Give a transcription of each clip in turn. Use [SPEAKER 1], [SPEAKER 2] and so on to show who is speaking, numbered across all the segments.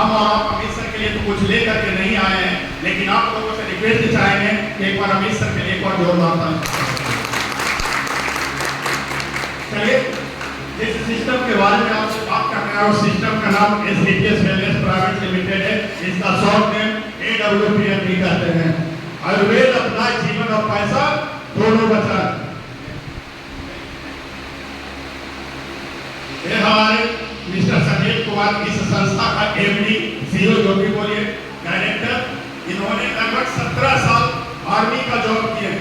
[SPEAKER 1] हम और आप अमृतसर के लिए तो कुछ लेकर के नहीं आए हैं, लेकिन आप लोगों से रिक्वेस्ट चाहेंगे कि एक बार अमृतसर के लिए एक बार जोरदार ताली। चलिए, जिस सिस्टम के बारे में आपसे बात कर रहे हैं उस सिस्टम का नाम SDPS वेलनेस प्राइवेट लिमिटेड है। इसका शॉर्ट नेम AWPMP कहते हैं। आयुर्वेद अपना जीवन और पैसा दोनों बचाए। ये हमारे मिस्टर संजीव कुमार इस संस्था का MD CEO जो भी बोलिए डायरेक्टर, इन्होंने लगभग 17 साल आर्मी का जॉब किए।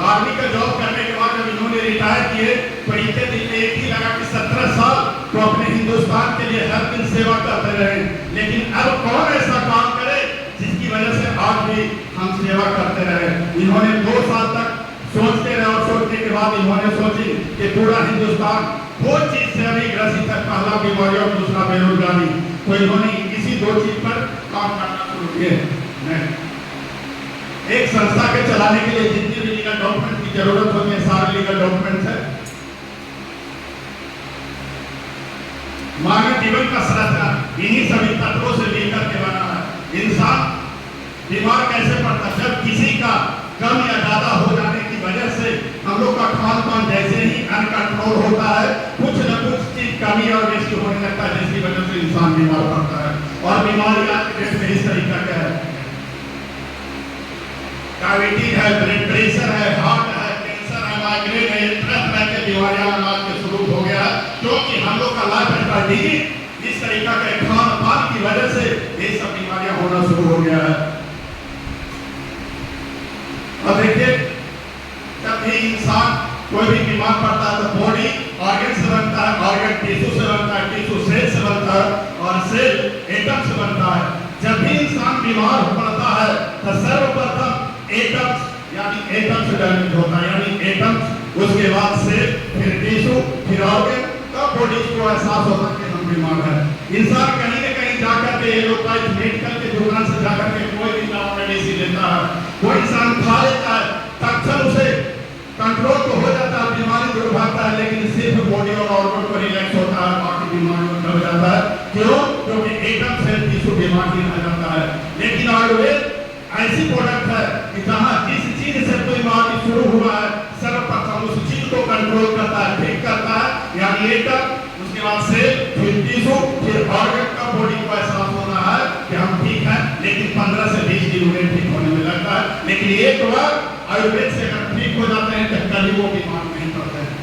[SPEAKER 1] आर्मी का जॉब करने के बाद जब इन्होंने रिटायर किए तो इनके दिल में एक ही लगा कि 17 साल तो अपने हिंदुस्तान के लिए हर दिन सेवा करते रहे, लेकिन अब कौन ऐसा काम करे जिसकी वजह से आज भी हम सेवा करते रहे। इन्होंने 2 साल तक सोचते रहे और सोचने के बाद इन्होंने सोची कि पूरा हिंदुस्तान दो चीज से अभी ग्रसित है, पहला बीमारी और दूसरा बेरोजगारी। तो इन्होंने इसी 2 चीज पर काम करना शुरू किए। एक संस्था के चलाने के लिए जितनी भी लीगल डॉक्यूमेंट की जरूरत होती है सारे लीगल डॉक्यूमेंट्स है। मानव जीवन का संरचना इन्हीं सभी तत्वों से मिलकर के बना है। इंसान बीमार कैसे पड़ता है? जब किसी का कम या ज्यादा हो जाने की वजह से हम लोग का खान पान जैसे ही अनकंट्रोल होता है, कुछ न कुछ चीज कमी और बेसी होने लगता है, जिसकी वजह से इंसान बीमार पड़ता है। और बीमारी आज के डेट में इस तरीका का है, डायबिटीज है, ब्लड प्रेशर है, हार्ट है, कैंसर है, माइग्रेन है, तरह तरह के बीमारियां आज के शुरू हो गया, क्योंकि हम लोग का लाइफ स्टाइल इस तरीका के खान पान की वजह से ये सब बीमारियां होना शुरू हो गया है। अब देखिए, जब भी इंसान कोई भी बीमार पड़ता है तो बॉडी ऑर्गन से बनता है, ऑर्गन टिश्यू से बनता है, टिश्यू सेल से बनता है और सेल एटम से बनता है। जब भी इंसान बीमार पड़ता है तो सर्वप्रथम एटम्स यानी एटम से डैमेज होता है, यानी एटम्स, उसके बाद सेल, फिर टिश्यू, फिर ऑर्गन, तब बॉडी को एहसास होता है कि हम बीमार है। इंसान कहीं न कहीं जाकर के एलोपैथ मेडिकल के दुकान से जाकर के कोई भी दवा मेडिसिन लेता है, कोई इंसान खा लेता है, तत्क्षण उसे कंट्रोल तो हो जाता है, बीमारी दूर भागता है, लेकिन सिर्फ बॉडी और ऑर्गन को रिलैक्स होता है, बाकी बीमारियों में हो जाता है। क्यों? क्योंकि एकदम से टिश्यू बीमारी आ जाता है। लेकिन आयुर्वेद ऐसी प्रोडक्ट है कि जहाँ जिस चीज से कोई बीमारी शुरू हुआ है सर्वप्रथम उस चीज को कंट्रोल करता है, ठीक करता है, यानी एटम, उसके बाद सेल, फिर टिश्यू, फिर ऑर्गन का बॉडी को एहसास होना है कि हम ठीक है, लेकिन 15 से 20 दिन उन्हें ठीक होने में लगता है। लेकिन एक बार आयुर्वेद से अगर ठीक हो जाते हैं तो कभी वो बीमार नहीं पड़ते हैं।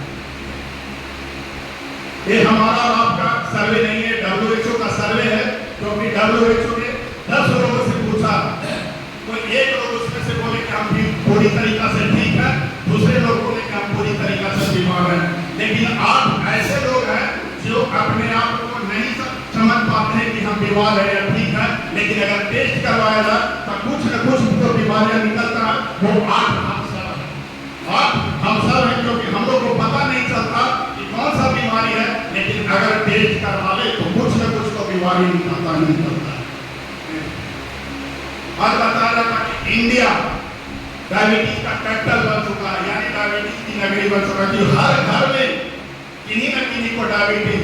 [SPEAKER 1] ये हमारा और आपका सर्वे नहीं है, WHO का सर्वे है, क्योंकि WHO ने 10 लोगों से पूछा, कोई एक लोग उसमें से बोले कि हम भी पूरी तरीका से ठीक है, दूसरे लोग बोले कि हम पूरी तरीका से बीमार हैं। लेकिन आप ऐसे लोग हैं जो अपने आप को नहीं समझ पाते हैं कि हम बीमार है या ठीक है, लेकिन अगर टेस्ट करवाया जाए तो कुछ न कुछ तो बीमारियां निकलता है। वो 8 हम सब हैं, क्योंकि हम लोग को पता नहीं चलता कि कौन सा बीमारी है, लेकिन अगर टेस्ट करवा ले तो कुछ न कुछ तो बीमारी निकलता है। आज बताया जाता कि इंडिया डायबिटीज का कैपिटल बन चुका है, यानी डायबिटीज की नगरी बन चुका है। हर घर में किन्हीं न किन्हीं को डायबिटीज,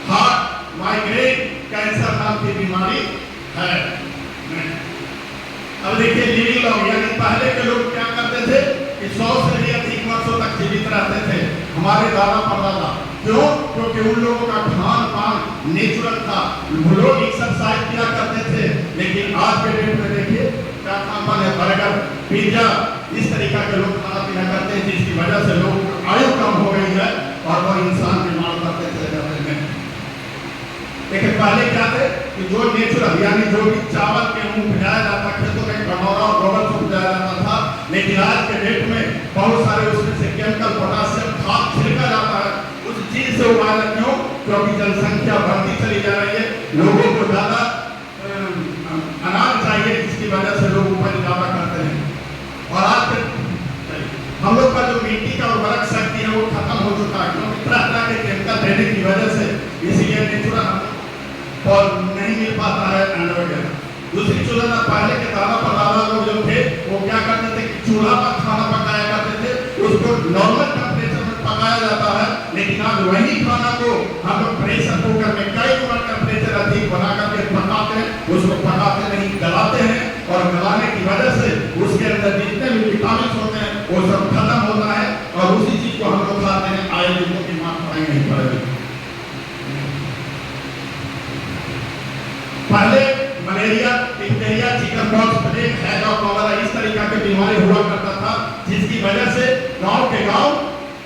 [SPEAKER 1] हार्ट, माइग्रेन, कैंसर नाम की बीमारी है। अब देखिए, लिविंग लॉन्ग, यानी पहले के लोग क्या करते थे कि 100 से भी अधिक वर्षों तक जीवित रहते थे, हमारे दादा परदादा। क्यों? क्योंकि उन लोगों का खान पान नेचुरल था, लोग एक्सरसाइज किया करते थे। लेकिन आज के डेट में देखिए क्या खान पान है, बर्गर, पिज्जा, इस तरीका के लोग खाना पीना करते हैं, जिसकी वजह से लोग आयु कम हो गई है और वो इंसान बीमार करते चले जाते हैं। लेकिन पहले क्या थे कि जो नेचुरल, यानी जो भी चावल गेहूं उपजाया जाता, खेतों में गन्नौरा और गोबर से उपजाया जाता था, लेकिन आज के डेट में बहुत सारे उसमें से केमिकल, पोटासियम, खाद छिड़का जाता है उस चीज से उगाया। क्यों? क्योंकि जनसंख्या बढ़ती चली जा रही है, लोगों को ज्यादा अनाज चाहिए, जिसकी वजह से लोग उपज ज्यादा करते हैं। और आज हम लोग का जो मिट्टी का उर्वरक शक्ति है वो खत्म हो चुका है, क्योंकि तरह तरह के केमिकल देने की वजह से, इसीलिए नेचुरल और नहीं मिल पाता है अन्न वगैरह। दूसरी चीज, पहले के दादा परदादा लोग जो थे वो क्या करते थे कि चूल्हा पर खाना पकाया करते थे, उसको नॉर्मल टेम्परेचर में पकाया जाता है। लेकिन आज वही खाना को हम लोग प्रेशर कुकर में कई गुना टेम्परेचर अधिक बना करके पकाते आते हैं, उसको पकाते नहीं, गलाते हैं, और गलाने की वजह से उसके अंदर जितने भी विटामिन होते हैं वो सब खत्म होता है, और उसी चीज को हम लोग खाते हैं। आए दिन को बीमार पड़ेंगे नहीं पड़ेंगे। पहले malaria, diphtheria, chicken pox, plague, हैजा वगैरह इस तरीका के बीमारी हुआ करता था, जिसकी वजह से गांव के गांव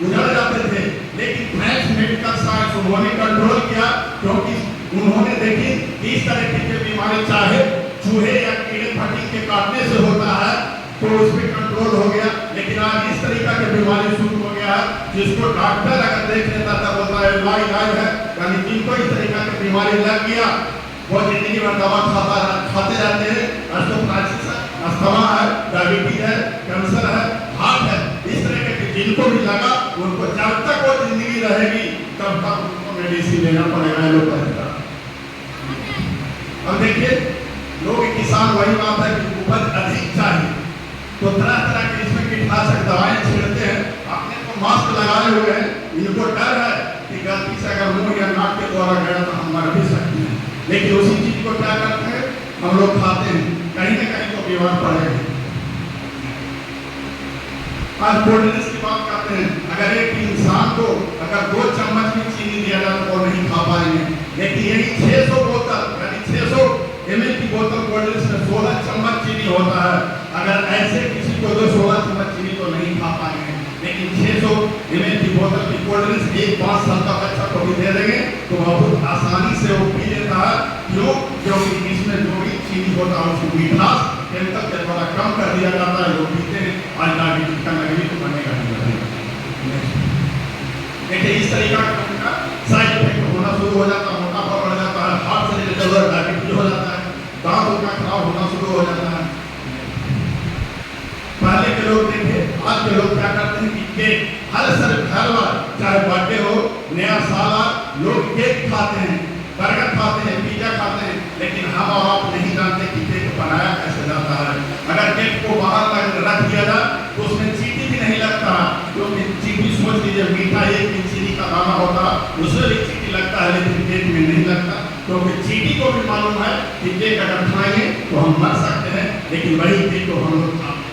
[SPEAKER 1] उजड़ जाते थे। लेकिन फ्रेंच मेडिकल साइंस उन्होंने कंट्रोल किया, क्योंकि उन्होंने देखी कि इस तरह की बीमारी चाहे चूहे या कीड़े फटिंग के काटने से होता है तो उस पर कंट्रोल हो गया। लेकिन आज इस तरीका की बीमारी शुरू हो गया है, जिसको डॉक्टर अगर देख लेता था बोलता है इलाज है, यानी जिनको इस तरीका की बीमारी लग गया वो जिंदगी भर दवा खाते रहते हैं। अस्थमा है, डायबिटीज है, कैंसर है, हार्ट है, इस तरह के जिनको भी लगा उनको जब तक वो जिंदगी रहेगी तब तक उनको मेडिसिन लेना पड़ेगा एलोपैथी का। अब देखिए लोग किसान वही बात है कि उपज अधिक चाहिए तो तरह तरह के इसमें कीटनाशक दवाएं छिड़कते हैं। अपने को मास्क लगाए हुए हैं, इनको डर है कि गलती से अगर मुंह या नाक के द्वारा गया तो हम मर भी सकते हैं। लेकिन उसी चीज को क्या करते हैं हम लोग खाते हैं, कहीं ना कहीं तो बीमार पड़ेंगे। आज कोल्ड ड्रिंक्स की बात करते हैं, अगर एक इंसान को अगर 2 चम्मच भी चीनी दिया जाए तो वो नहीं खा पाएंगे। लेकिन यही 600 बोतल यानी 600 ml की बोतल कोल्ड ड्रिंक्स में 16 चम्मच चीनी होता है। अगर ऐसे किसी को तो 16 चम्मच चीनी तो नहीं खा पाएंगे। लेकिन 600 ml की बोतल की कोल्ड ड्रिंक्स एक 5 साल का बच्चा को भी दे देंगे तो बहुत आसानी से वो पी लेता है। क्यों? क्योंकि इसमें जो भी चीनी होता है उसको मिठास केमिकल के द्वारा कम कर दिया जाता है। लोग पीते हैं, आज डायबिटीज का नगरी तो बनेगा नहीं बनेगा। देखिए इस तरीका का साइड इफेक्ट होना शुरू हो जाता है, मोटापा बढ़ जाता है, हार्ट से रिलेटेड डायबिटीज हो जाता है, दांत उनका खराब होना शुरू हो जाता है। पहले के लोग देखे, आज के लोग क्या करते हैं कि केक हर घर बार चाहे बर्थडे हो, नया साल आ, लोग केक खाते हैं, बर्गर खाते हैं, पिज्जा खाते हैं। लेकिन हम और आप नहीं जानते कि केक बनाया कैसे जाता है। अगर केक को बाहर रख दिया जाए तो उसमें चीनी भी नहीं लगता, क्योंकि चीनी सोच लीजिए मीठा एक चीनी का दाना होता है, उसमें भी चीनी लगता है, लेकिन केक में नहीं लगता। क्योंकि चीनी को भी मालूम है कि केक अगर खाएंगे तो हम मर सकते हैं, लेकिन वही केक को हम लोग खाते हैं।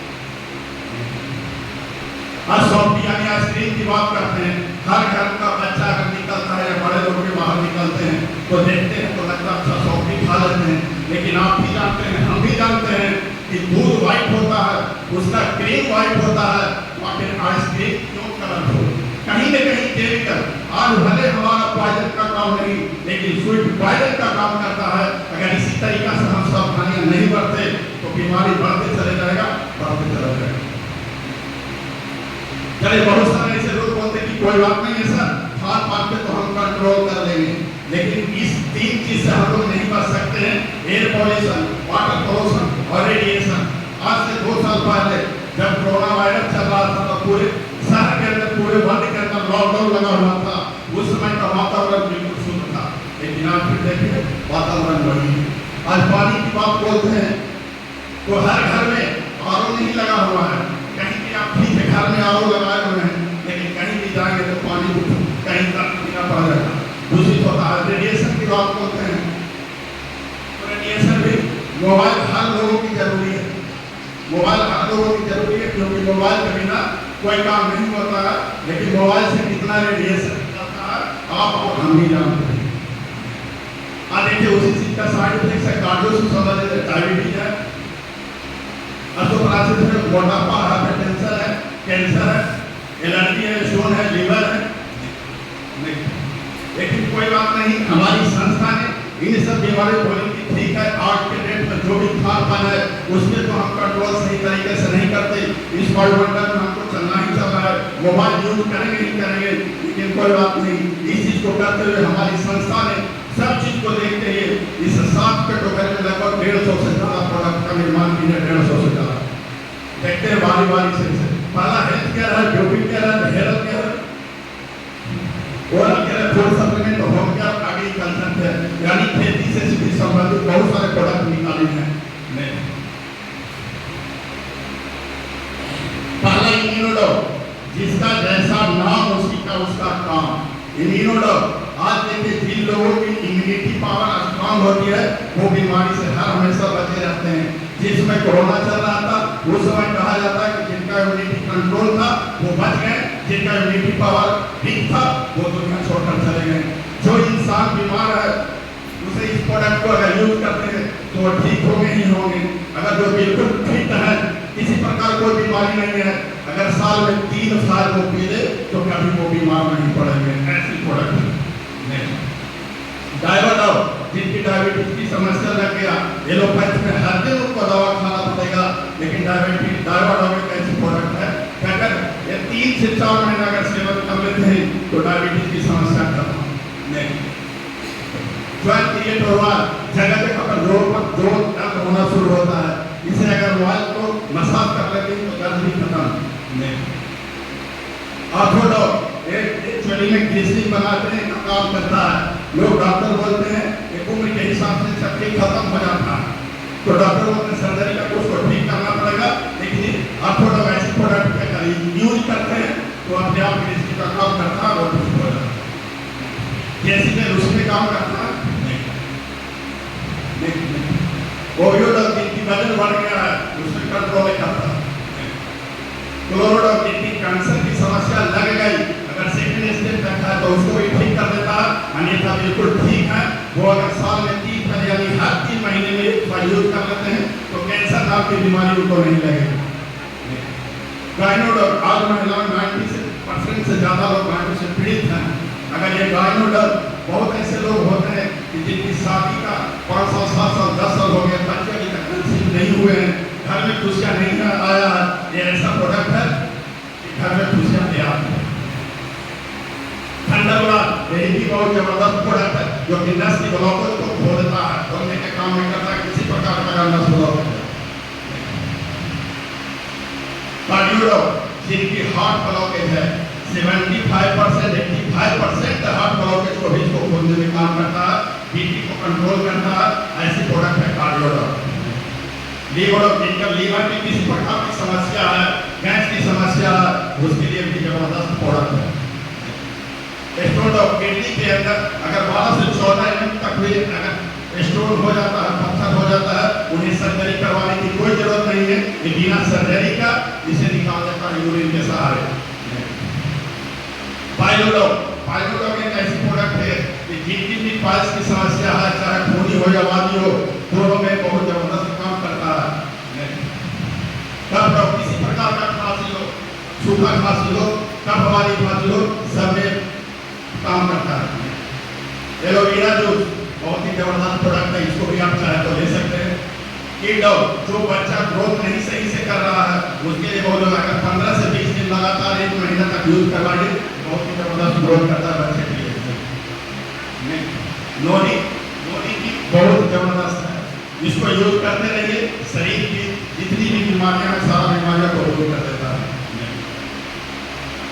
[SPEAKER 1] आज सॉफ्टी यानी आइसक्रीम की बात करते हैं, हर घर का बच्चा अगर निकलता है या बड़े लोग के बाहर निकलते हैं तो देखते हैं तो लगता है अच्छा सॉफ्टी खा लेते हैं। लेकिन आप भी जानते हैं, हम भी जानते हैं कि दूध व्हाइट होता है, उसका क्रीम व्हाइट होता है, और फिर आइसक्रीम क्यों कलर हो? कहीं न कहीं केमिकल। आज भले हमारा पॉइजन का काम नहीं, लेकिन स्वीट पॉइजन का काम करता है। अगर इसी तरीका से हम सावधानियां नहीं बरते तो बीमारी बढ़ते चले जाएगा, बढ़ते चला जाएगा। चले बहुत सारे ऐसे लोग बोलते कि कोई बात नहीं है सर, खान पान पे तो हम कंट्रोल कर लेंगे। लेकिन इस 3 चीज से हम लोग नहीं बच सकते हैं, एयर पॉल्यूशन, वाटर पॉल्यूशन और रेडिएशन। आज से 2 साल पहले जब कोरोना वायरस चल रहा था तो पूरे शहर के अंदर, पूरे वर्ल्ड के अंदर लॉकडाउन लगा हुआ था। उस समय का वातावरण बिल्कुल शुद्ध था, लेकिन आज फिर देखिए वातावरण वही है। आज पानी की बात बोलते हैं तो हर घर में आरओ नहीं लगा हुआ है। कहीं भी आप ठीक है घर में आरओ लगाए हुए हैं, लेकिन कहीं भी जाएंगे तो पानी कहीं तक पीना पड़ जाएगा, दूषित होता है। रेडिएशन की बात बोलते हैं तो रेडिएशन भी मोबाइल हर लोगों की जरूरी है, मोबाइल हर लोगों की जरूरी है, क्योंकि मोबाइल के बिना कोई काम नहीं होता है। लेकिन मोबाइल से कितना रेडिएशन निकलता है आप और हम भी जानते हैं। देखिए उसी चीज का साइड इफेक्ट है, कार्डियो से संबंधित डायबिटीज है, अर्थोप्लासिस है, मोटापा, हाइपरटेंशन है, कैंसर है, एलर्जी है, स्टोन है, लीवर है। लेकिन कोई बात नहीं, हमारी संस्था ने इन सब बीमारियों को बोली कि ठीक है आज के डेट में जो भी खान पान है उसमें तो हम कंट्रोल सही तरीके से नहीं करते, इस वायुमंडल में हमको चलना ही चल रहा है, मोबाइल यूज करेंगे ही करेंगे। लेकिन कोई बात नहीं, इस चीज को करते हुए हमारी संस्था ने सब चीज को देखते हुए इस 7 कैटेगरी में लगभग 150 से ज्यादा प्रोडक्ट का निर्माण किया। 150 से ज्यादा देखते हैं बारी बारी से। पहला हेल्थ केयर है, ब्यूटी केयर है, हेल्थ केयर है, ओरल केयर है, food supplement, home care, agriculture care, यानी खेती से संबंधित बहुत सारे प्रोडक्ट निकाले हैं। पहला इम्यूनोडॉग, जिसका जैसा नाम उसी का उसका काम। इम्यूनोडॉग आज देखिए जिन लोगों की इम्यूनिटी पावर स्ट्रांग होती है, वो बीमारी से हर हमेशा बचे रहते हैं। जिसमें कोरोना चल रहा था उस समय कहा जाता है कि जिनका इम्यूनिटी कंट्रोल था वो बच गए, जिनका इम्यूनिटी पावर वीक था वो दुनिया छोड़कर चले गए। जो इंसान बीमार है उसे इस प्रोडक्ट को अगर यूज करते हैं तो वो ठीक होंगे ही होंगे। अगर जो बिल्कुल फिट है, किसी प्रकार कोई बीमारी नहीं है, अगर साल में 3 साल वो पी ले तो कभी वो बीमार नहीं पड़ेंगे। ऐसी प्रोडक्ट नहीं। डायबिटीज, जिनकी डायबिटीज की समस्या लग गया, एलोपैथी में हर दिन उनको दवा खाना पड़ेगा, लेकिन डायबिटीज एक ऐसी प्रोडक्ट है कि अगर ये 3 से 4 महीना अगर सेवन कर लेते हैं तो डायबिटीज की समस्या खत्म नहीं। ज्वाइंट क्रिएट हुआ, जगह जगह पर जोड़ दर्द होना शुरू होता है, इसे अगर ऑयल को मसाज कर लेते हैं तो दर्द भी खत्म नहीं। ऑर्थोडॉक एक्चुअली में ग्रीसिंग बनाते हैं का काम करता है। लोग डॉक्टर बोलते हैं कि उम्र के हिसाब से शक्ति खत्म हो जाता है, तो डॉक्टर बोलते हैं सर्जरी का उसको ठीक करना पड़ेगा, लेकिन ऑर्थोडॉक ऐसी प्रोडक्ट का यूज करते हैं तो अपने आप ग्रीसिंग का काम करता है और ठीक हो जाता है। जैसे कि उसमें काम करता है ओवियोडॉक, जिनकी वजन बढ़ गया है उसमें कंट्रोल करता है। क्लोरोडॉक, जिनकी कैंसर की समस्या लग गई, अगर सेकंड स्टेज तक है तो उसको भी ठीक कर देता है, अन्यथा बिल्कुल ठीक है। वो अगर साल में 3 बार यानी हर 3 महीने में एक बार यूज कर लेते हैं तो कैंसर नाम की बीमारी उनको नहीं लगेगी। गायनोडॉक, आज महिलाओं 90% से ज्यादा लोग गायनो से पीड़ित हैं। अगर ये गायनोडॉक, बहुत ऐसे लोग होते हैं कि जिनकी शादी का 5 साल 7 साल 10 साल हो गए, बच्चे अभी तक कंसीव नहीं हुए हैं, घर में खुशियाँ नहीं आया है, ये ऐसा प्रोडक्ट है कि घर में खुशियाँ ले आती है। थंडरबर्ड, यही भी बहुत जबरदस्त प्रोडक्ट है जो कि नस की ब्लॉकेज को खोल देता है, खोलने के काम में करता है, किसी प्रकार का नस ब्लॉक है। कार्डियोडॉक, जिनकी हार्ट ब्लॉकेज है, 75% 85% हार्ट ब्लॉकेज को भी इसको खोलने में काम करता है, बीपी को कंट्रोल करता है, ऐसी प्रोडक्ट है कार्डियोडॉक। लीवरडॉक, जिनका लीवर में किसी प्रकार की समस्या है, गैस की समस्या है, उसके लिए भी जबरदस्त प्रोडक्ट है। स्टोनडॉक, किडनी के अंदर अगर 12 से 14 mm तक भी अगर स्टोन हो जाता है, पत्थर हो जाता है, उन्हें सर्जरी करवाने की कोई जरूरत नहीं है, ये बिना सर्जरी का इसे निकाल देता है यूरिन के सहारे। पाइलोडॉक एक ऐसी प्रोडक्ट है कि जिनकी भी पाइल्स की समस्या है, चाहे खूनी हो या वादी हो, दोनों में बहुत जबरदस्त काम करता है। कफ, किसी प्रकार का खांसी हो, सूखा खांसी हो, कफ वाली खांसी हो, सब में काम करता है। एलोवेरा जूस बहुत ही जबरदस्त प्रोडक्ट है, इसको भी आप चाहे तो ले सकते हैं। कीडॉक, जो बच्चा ग्रोथ नहीं सही से कर रहा है उसके लिए बहुत लोग अगर 15 से 20 दिन लगातार 1 महीना तक यूज करवाइए, बहुत ही जबरदस्त ग्रोथ करता है बच्चे के लिए। नोनी की बहुत जबरदस्त है, इसको यूज करते रहिए, शरीर की जितनी भी बीमारियां हैं सारा बीमारियों को दूर कर देता है।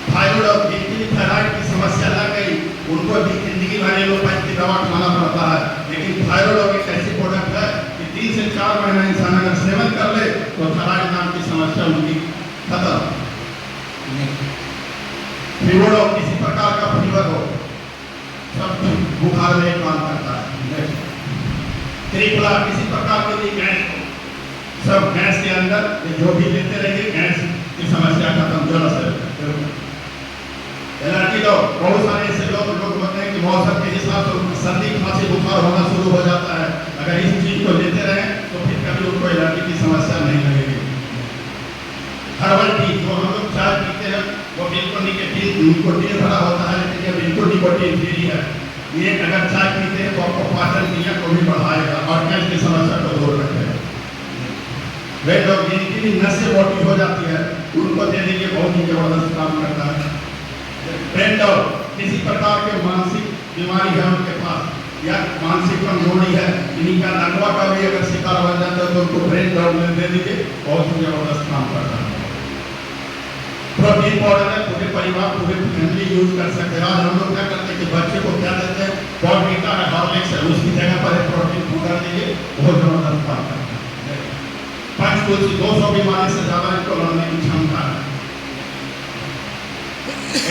[SPEAKER 1] थायराइड, जिनकी भी थायराइड की समस्या लग गई उनको भी जिंदगी भर एलोपैथी की दवा खाना पड़ता है, लेकिन थायराइड एक ऐसी प्रोडक्ट है कि 3 से 4 महीना इंसान अगर सेवन कर ले तो थायराइड नाम की समस्या उनकी खत्म। फीवर, किसी प्रकार का फीवर हो, सब बुखार में काम करता है। त्रिपुरा, किसी प्रकार की गैस हो, सब गैस के अंदर जो भी लेते रहिए गैस की समस्या खत्म जरा से। एलर्जी दो, बहुत सारे ऐसे लोग होते हैं कि मौसम के हिसाब से सर्दी खांसी बुखार होना शुरू हो जाता है, अगर इस चीज को लेते रहे तो फिर कभी उनको एलर्जी की समस्या नहीं लगेगी। हर्बल टी, जो हम लोग चाय पीते हैं वो बिल्कुल निकोटीन भरा होता है, लेकिन ये बिल्कुल निकोटीन फ्री है। ये अगर चाय पीते हैं तो आपको पाचन क्रिया को भी बढ़ाएगा और गैस की समस्या को दूर रखेगा। वे लोग जिनकी भी नसें मोटी हो जाती है उनको दे दीजिए, बहुत ही जबरदस्त काम करता है। ब्रेन डाउन, किसी प्रकार के मानसिक बीमारी है उनके पास या मानसिक कमजोरी है, इनका नगवा का भी अगर शिकार बन जाता है तो उनको ब्रेन डाउन दे दीजिए, बहुत ही जबरदस्त काम करता है। प्रोटीन पाउडर है, पूरे परिवार पूरे फैमिली यूज कर सकते हैं। आज हम लोग क्या करते हैं कि बच्चे को क्या देते हैं, बॉर्नवीटा है, हॉर्लिक्स है, उसकी जगह पर एक प्रोटीन पाउडर दीजिए, बहुत जबरदस्त काम करता है। पंचतुलसी, 200 बीमारी से ज्यादा इसको लड़ने की क्षमता है।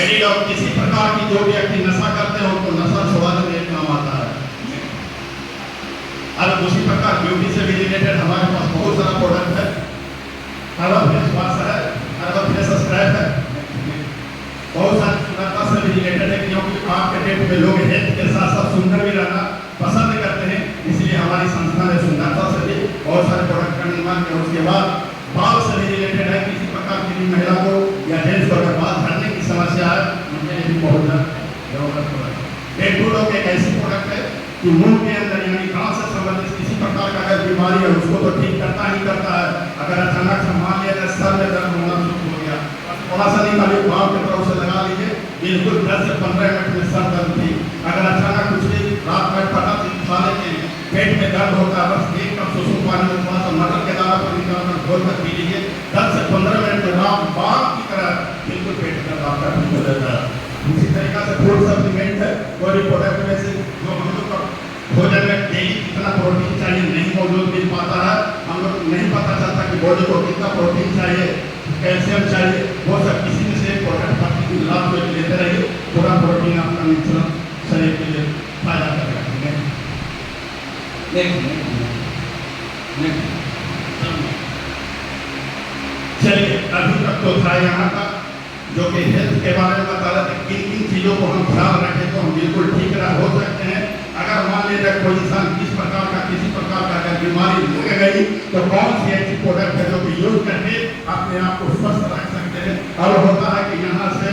[SPEAKER 1] एडिडॉक, किसी प्रकार की जो व्यक्ति नशा करते हैं उनको नशा छुड़ाने में काम आता है। और उसी प्रकार ब्यूटी से भी रिलेटेड हमारे पास बहुत सारा प्रोडक्ट है। हर्बल फेस वॉश है, हर्बल फेस स्क्रब है, बहुत सारी सुंदरता से भी रिलेटेड है, क्योंकि आज के डेट में लोग हेल्थ के साथ साथ सुंदर भी रहना पसंद करते हैं। इसलिए हमारी संस्था ने सुंदरता से भी बहुत सारे प्रोडक्ट का निर्माण किया। उसके बाद बाल से भी रिलेटेड है, किसी प्रकार की भी महिला को या जेंट्स को अगर बाल झड़ने की समस्या है, उनके लिए भी बहुत जरूरत प्रोडक्ट है। डेटोल एक ऐसी प्रोडक्ट है कि मुंह के अंदर यानी घाव से संबंधित किसी प्रकार का अगर बीमारी है उसको तो ठीक करता ही करता है। अगर अचानक से मान लिया जाए सर में दर्द होना शुरू हो गया, थोड़ा सा नहीं खाली पाँव के तरफ से लगा लीजिए, बिल्कुल 10 से 15 मिनट में सर दर्द थी। अगर अचानक कुछ भी रात में पटा खा लेते हैं, पेट में दर्द होता है, बस एक कप सुसुम पानी में थोड़ा सा मटर के दाना पर निकालकर घोल कर पी लीजिए, 10 से 15 मिनट में रामबाण की तरह बिल्कुल पेट का दर्द आपका ठीक हो जाता है। इसी तरीका से फूड सप्लीमेंट है, कोई प्रोडक्ट में से जो हम लोग का भोजन में डेली कितना प्रोटीन चाहिए नहीं मौजूद मिल पाता है, हम लोग नहीं पता चलता कि बॉडी को कितना प्रोटीन चाहिए, कैल्शियम चाहिए, वो सब किसी में से प्रोडक्ट प्रतिदिन लाभ को लेते रहिए, पूरा प्रोटीन आपका न्यूट्रल शरीर के लिए फायदा करेगा। चलिए अभी तक तो था यहाँ का जो कि हेल्थ के बारे में बता रहे थे, किन किन चीज़ों को हम ख्याल रखें तो हम बिल्कुल ठीक हो सकते हैं। अगर मान लीजिए कोई इंसान किसी प्रकार का अगर बीमारी लग गई तो कौन सी ऐसी प्रोडक्ट है जो कि यूज करके अपने आप को स्वस्थ रख सकते हैं। और होता है कि यहाँ से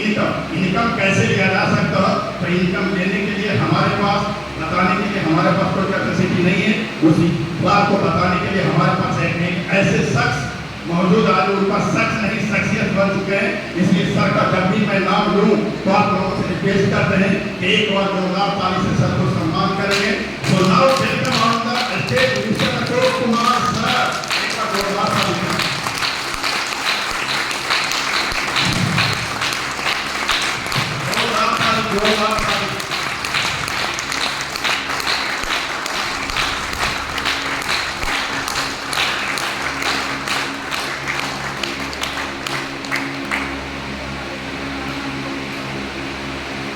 [SPEAKER 1] इनकम कैसे लिया जा सकता है, तो इनकम लेने के लिए हमारे पास बताने के लिए हमारे पास कोई कैपेसिटी नहीं है। उसी बात को बताने के लिए हमारे पास एक ऐसे शख्स मौजूद आज उनका शख्स नहीं शख्सियत बन चुके हैं। इसलिए सर का जब भी मैं नाम लूँ तो आप लोगों से रिक्वेस्ट करते हैं कि एक बार जोरदार ताली से सर को सम्मान करेंगे। तो now welcome on the stage mister Ashok Kumar sir, एक बार जोरदार ताली से।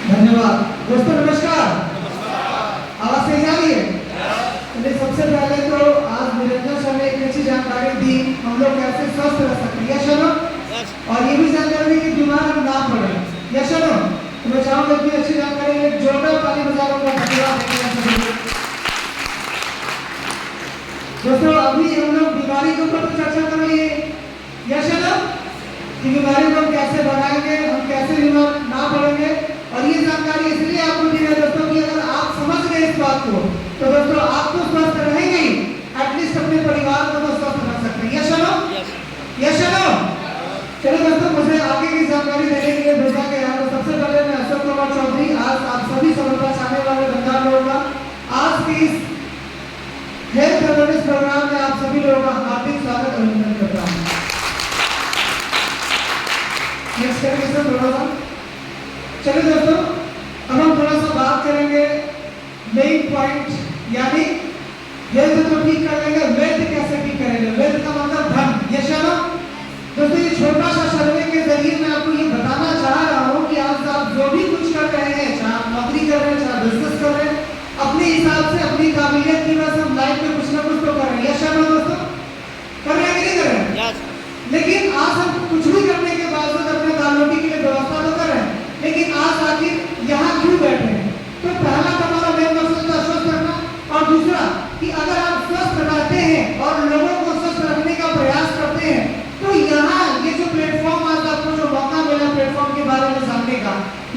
[SPEAKER 2] धन्यवाद दोस्तों, नमस्कार। आवाज सही आ रही है? चलिए सबसे पहले तो आज निरंजन सर ने एक अच्छी जानकारी दी हम लोग कैसे स्वस्थ रह सकते हैं, यस नो? और ये भी जानकारी कि बीमार हम ना पड़े, यस नो? तो मैं चाहूंगा इतनी अच्छी जानकारी एक जोरदार ताली बजाकर का धन्यवाद देंगे। दोस्तों अभी हम लोग बीमारी के ऊपर चर्चा कर रहे हैं, यस नो? कि बीमारी को हम कैसे बनाएंगे, हम कैसे बीमार ना पड़ेंगे। और ये जानकारी इसलिए आपको दी है दोस्तों कि अगर आप समझ गए इस बात को तो दोस्तों आप तो स्वस्थ रहेंगे ही, एटलीस्ट अपने परिवार को तो स्वस्थ रख सकते हैं, यस नो? Yes no? चलो दोस्तों मुझे आगे की जानकारी देने के लिए भेजा गया। तो सबसे पहले मैं अशोक कुमार चौधरी आज आप सभी सफलता चाहने वाले गंगा लोगों का आज के इस हेल्थ अवेयरनेस प्रोग्राम में आप सभी लोगों का हार्दिक स्वागत अभिनंदन करता हूँ। नेक्स्ट करेंगे सर थोड़ा सा। चलिए दोस्तों अब हम थोड़ा सा बात करेंगे मेन पॉइंट, यानी हेल्थ तो ठीक कर लेंगे, वेल्थ कैसे ठीक करेंगे। वेल्थ का मतलब धन, यस नो? दोस्तों ये छोटा सा सर्वे के जरिए मैं आपको ये बताना चाह रहा हूँ कि आज आप जो भी कुछ कर रहे हैं, चाहे आप नौकरी कर रहे हैं, चाहे बिजनेस कर रहे हैं, अपने हिसाब से अपनी काबिलियत की वजह से हम लाइफ में कुछ ना कुछ तो कर रहे हैं, यस नो दोस्तों? कर रहे हैं कि नहीं कर रहे हैं? लेकिन आज हम कुछ भी करने के बावजूद अपने दाल रोटी के लिए व्यवस्था तो कर रहे हैं, लेकिन आज आखिर यहाँ क्यों बैठे हैं? तो पहला हमारा मेन मकसद था स्वस्थ रखना, और दूसरा कि अगर आप स्वस्थ रहते हैं और लोगों को स्वस्थ रखने का प्रयास करते हैं तो यहाँ ये जो प्लेटफॉर्म आज आपको जो मौका मिला प्लेटफॉर्म के बारे में जानने का,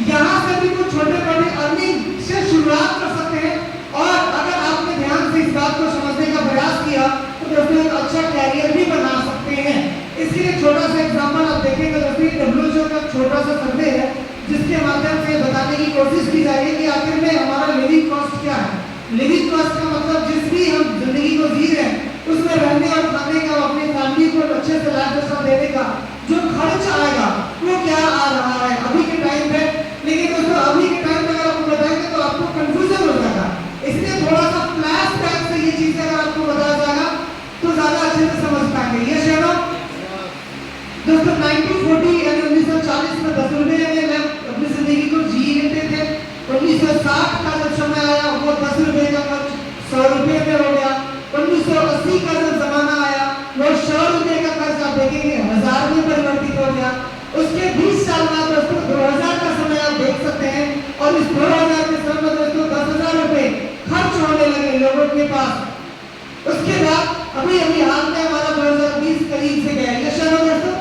[SPEAKER 2] यहाँ से भी कुछ छोटे छोटे अर्निंग से शुरुआत कर सकते हैं। और अगर आपने ध्यान से इस बात को समझने का प्रयास किया तो दोस्तों एक अच्छा कैरियर भी बना सकते हैं। इसके लिए छोटा सा एग्जाम्पल आप देखेंगे दोस्तों, WHO का छोटा सा सर्वे है जिसके माध्यम से बताने की कोशिश की जाएगी कि आखिर में हमारा लिविंग कॉस्ट क्या है। लिविंग कॉस्ट का मतलब जिस भी हम जिंदगी को जी रहे हैं उसमें रहने और खाने का, अपनी फैमिली को अच्छे से लाइफस्टाइल देने का जो खर्च आएगा वो क्या आ रहा है अभी के टाइम पे। लेकिन दोस्तों अभी के टाइम पे अगर आपको बताएंगे तो आपको कंफ्यूजन हो जाएगा, इसलिए थोड़ा सा फ्लैश बैक से ये चीजें अगर आपको बताया जाएगा तो ज्यादा अच्छे से समझ पाएंगे, ये शेयर दोस्तों 1940 यानी 1940 में 10 रुपए में अपनी जिंदगी को जी लेते थे। 1960 का जब समय आया वो 10 रुपए का खर्च 100 रुपये में हो गया। 1980 का जब जमाना आया वो 100 रुपये का खर्च आप देखेंगे 1000 में परिवर्तित हो गया। उसके 20 साल बाद दोस्तों 2000 का समय आप देख सकते हैं और इस 2000 के समय में दोस्तों 10,000 रुपए खर्च होने लगे लोगों के पास। उसके बाद अभी अभी हाल में हमारा 2020 करीब से गया, ये शर्म दोस्तों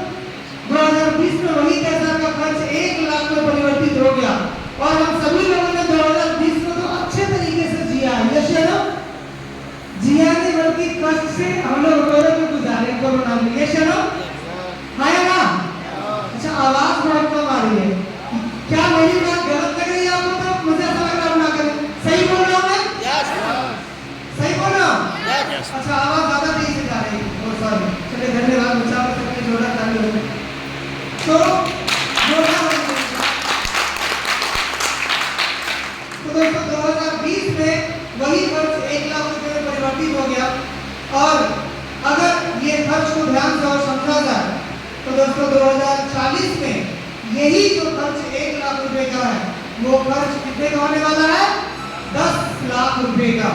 [SPEAKER 2] 2020 में वही 10,000 का खर्च 1 लाख में परिवर्तित हो गया और हम सभी लोगों ने 2020 को तो अच्छे तरीके से जिया है। ये शर्म जिया नहीं बल्कि कष्ट से हम लोग रोए में गुजारे कोरोना में। ये शर्म है ना? अच्छा आवाज बहुत कम आ रही है, क्या मेरी बात गलत लग रही है आपको? तो मुझे ऐसा लग रहा है ना करें, सही बोल रहा हूँ मैं? सही बोल रहा हूँ? अच्छा आवाज ज्यादा तेज से जा रही है, सॉरी। चलिए धन्यवाद, बचा कर सकते जोड़ा चालू हो। तो दोस्तों 2020 में वही खर्च 1 लाख रुपए में परिवर्तित हो गया और अगर ये खर्च को ध्यान से और समझा जाए तो दोस्तों 2040 में यही जो खर्च 1 लाख रुपए का है वो खर्च कितने का होने वाला है? 10 लाख रुपए का।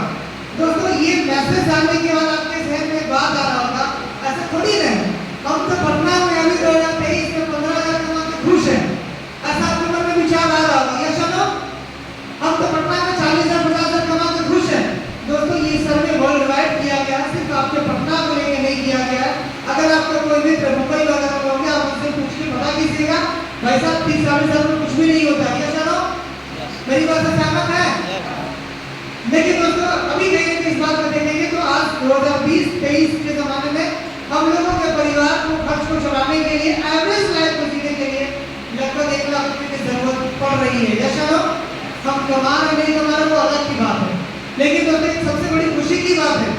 [SPEAKER 2] दोस्तों ये मैसेज डालने के बाद आपके जहन में बात आ रहा होगा, ऐसा थोड़ी नहीं, हम तो पटना में अभी 2023 में 15,000 कमा के खुश हैं, ऐसा आपके मन में विचार आ रहा होगा। Yes no? हम तो पटना में 40,000 50,000 कमा के खुश हैं। दोस्तों ये सर्वे वर्ल्ड वाइड किया गया है, सिर्फ आपके पटना को लेकर नहीं किया गया है। अगर आपका कोई मित्र मुंबई वगैरह में होंगे आप उनसे पूछ के पता कीजिएगा, भाई साहब 30-40,000 में कुछ भी नहीं होता है। Yes no? मेरी बात से सहमत है? लेकिन दोस्तों अभी कहीं इस बात को देखेंगे तो आज 2020-23 के जमाने में हम लोगों के परिवार को खर्च को चलाने के लिए एवरेज लाइफ को जीने के लिए लगभग 1 लाख रुपए की जरूरत पड़ रही है। Yes no? हम कमा रहे नहीं कमा रहे वो अलग की बात है, लेकिन दोस्तों एक सबसे बड़ी खुशी की बात है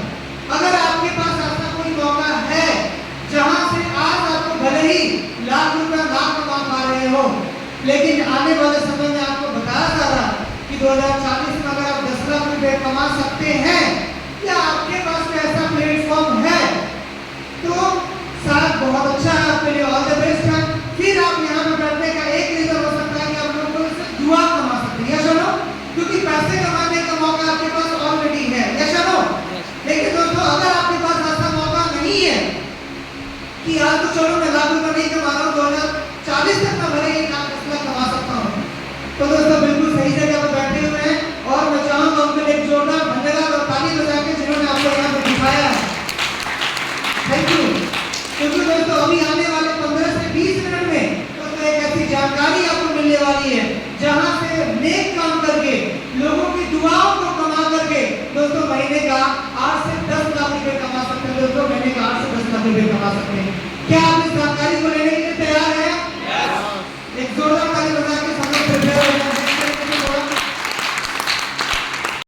[SPEAKER 2] अगर आपके पास ऐसा कोई मौका है जहां से आज आपको भले ही लाख रुपया ना कमा पा रहे हो, लेकिन आने वाले समय में आपको बताया जा रहा है कि 2040 में अगर आप 10 लाख रुपए कमा सकते हैं या आपके पास कोई ऐसा प्लेटफॉर्म है तो शायद बहुत अच्छा है आपके लिए, ऑल द बेस्ट है। फिर आप यहाँ पे बैठने का एक रीजन हो सकता है कि आप लोगों को इससे दुआ कमा सकते हैं। Yes no? क्योंकि पैसे कमाने का मौका आपके पास ऑलरेडी है। Yes no? लेकिन दोस्तों अगर आपके पास ऐसा मौका नहीं है कि आज तो चलो मैं लाख रुपए नहीं कमा रहा हूँ, 2040 तक मैं भले 1 लाख 10 लाख कमा सकता हूँ, तो दोस्तों बिल्कुल सही जगह पर बैठे हुए हैं और मैं चाहूंगा उनके लिए एक जोरदार धन्यवाद और ताली बजा के जिन्होंने आपको यहाँ पे दिखाया है। Thank you. क्योंकि दोस्तों अभी आने वाले 15 से 20 मिनट में दोस्तों एक ऐसी जानकारी आपको मिलने वाली है जहां से नेक काम करके लोगों की दुआओं को कमा करके दोस्तों महीने का 8 से 10 लाख रुपए कमा सकते हैं। दोस्तों महीने का 8 से 10 लाख रुपए कमा सकते हैं। क्या आप इस जानकारी को